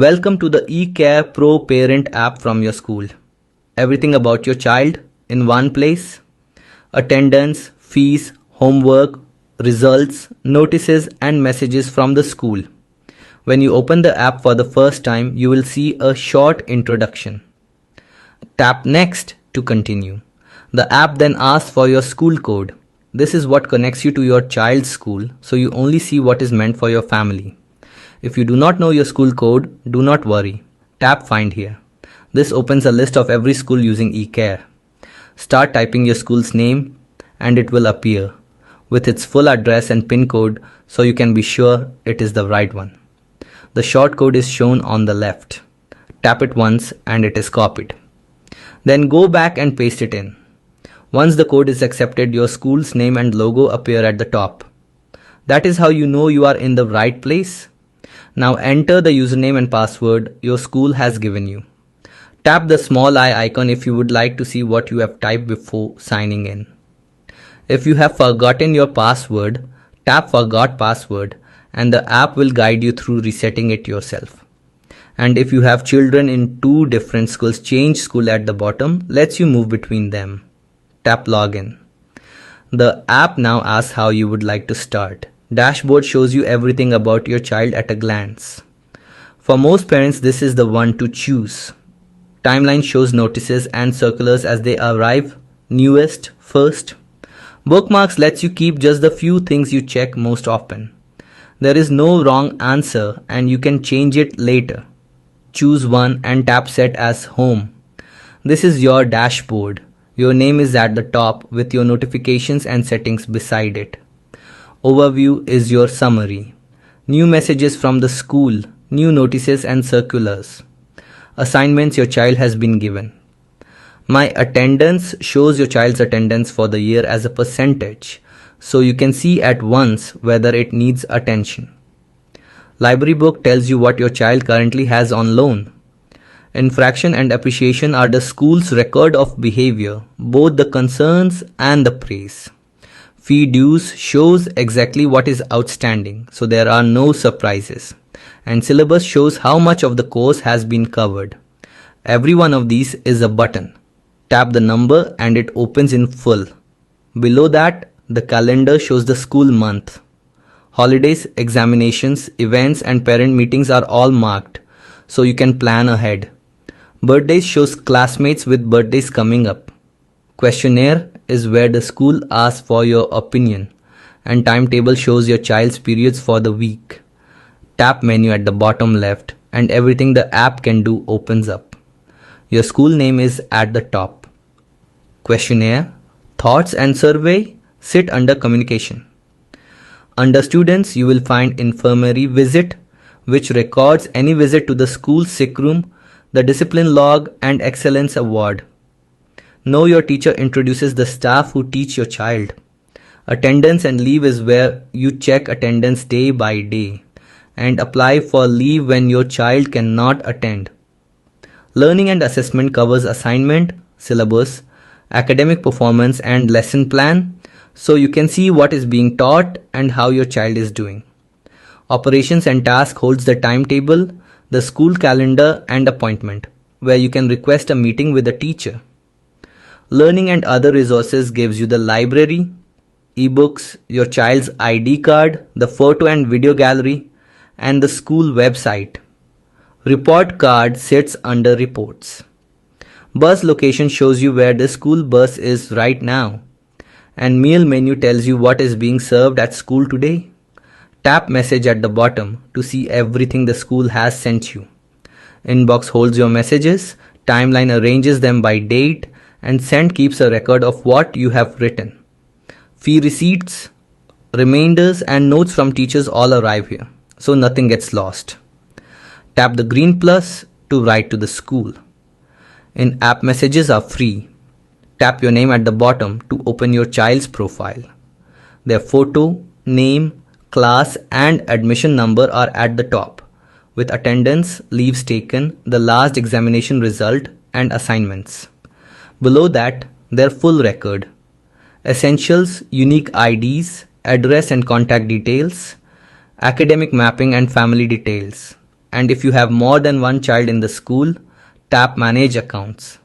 Welcome to the eCare Pro Parent app from your school. Everything about your child in one place. Attendance, fees, homework, results, notices and messages from the school. When you open the app for the first time, you will see a short introduction. Tap Next to continue. The app then asks for your school code. This is what connects you to your child's school, so you only see what is meant for your family. If you do not know your school code, do not worry. Tap Find here. This opens a list of every school using eCare. Start typing your school's name and it will appear with its full address and PIN code so you can be sure it is the right one. The short code is shown on the left. Tap it once and it is copied. Then go back and paste it in. Once the code is accepted, your school's name and logo appear at the top. That is how you know you are in the right place. Now enter the username and password your school has given you. Tap the small eye icon if you would like to see what you have typed before signing in. If you have forgotten your password, tap Forgot Password and the app will guide you through resetting it yourself. And if you have children in two different schools, Change School at the bottom lets you move between them. Tap Login. The app now asks how you would like to start. Dashboard shows you everything about your child at a glance. For most parents, this is the one to choose. Timeline shows notices and circulars as they arrive, newest, first. Bookmarks lets you keep just the few things you check most often. There is no wrong answer and you can change it later. Choose one and tap Set as Home. This is your dashboard. Your name is at the top with your notifications and settings beside it. Overview is your summary. New messages from the school, new notices and circulars. Assignments your child has been given. My Attendance shows your child's attendance for the year as a percentage, so you can see at once whether it needs attention. Library book tells you what your child currently has on loan. Infraction and appreciation are the school's record of behavior, both the concerns and the praise. Fee dues shows exactly what is outstanding, so there are no surprises. And syllabus shows how much of the course has been covered. Every one of these is a button. Tap the number and it opens in full. Below that, the calendar shows the school month. Holidays, examinations, events and parent meetings are all marked, so you can plan ahead. Birthdays shows classmates with birthdays coming up. Questionnaire is where the school asks for your opinion, and timetable shows your child's periods for the week. Tap menu at the bottom left and everything the app can do opens up. Your school name is at the top. Questionnaire, thoughts and survey sit under communication. Under students, you will find infirmary visit, which records any visit to the school sick room, the discipline log and excellence award. Know Your Teacher introduces the staff who teach your child. Attendance and leave is where you check attendance day by day and apply for leave when your child cannot attend. Learning and assessment covers assignment, syllabus, academic performance and lesson plan, so you can see what is being taught and how your child is doing. Operations and task holds the timetable, the school calendar and appointment, where you can request a meeting with a teacher. Learning and other resources gives you the library, ebooks, your child's ID card, the photo and video gallery, and the school website. Report card sits under reports. Bus location shows you where the school bus is right now. And meal menu tells you what is being served at school today. Tap message at the bottom to see everything the school has sent you. Inbox holds your messages, timeline arranges them by date, and send keeps a record of what you have written. Fee receipts, reminders and notes from teachers all arrive here, so nothing gets lost. Tap the green plus to write to the school. In-app messages are free. Tap your name at the bottom to open your child's profile. Their photo, name, class and admission number are at the top, with attendance, leaves taken, the last examination result and assignments. Below that, their full record. Essentials, unique IDs, address and contact details, academic mapping and family details. And if you have more than one child in the school, tap Manage Accounts.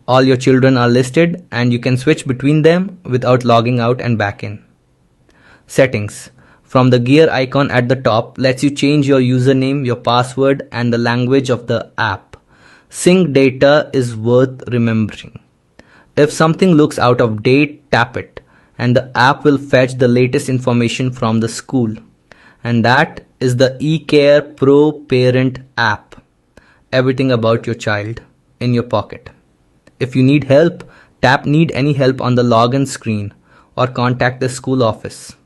All your children are listed and you can switch between them without logging out and back in. Settings. From the gear icon at the top lets you change your username, your password, and the language of the app. Sync data is worth remembering. If something looks out of date, tap it, and the app will fetch the latest information from the school. And that is the eCare Pro Parent app. Everything about your child in your pocket. If you need help, tap Need Any Help on the login screen or contact the school office.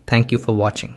Thank you for watching.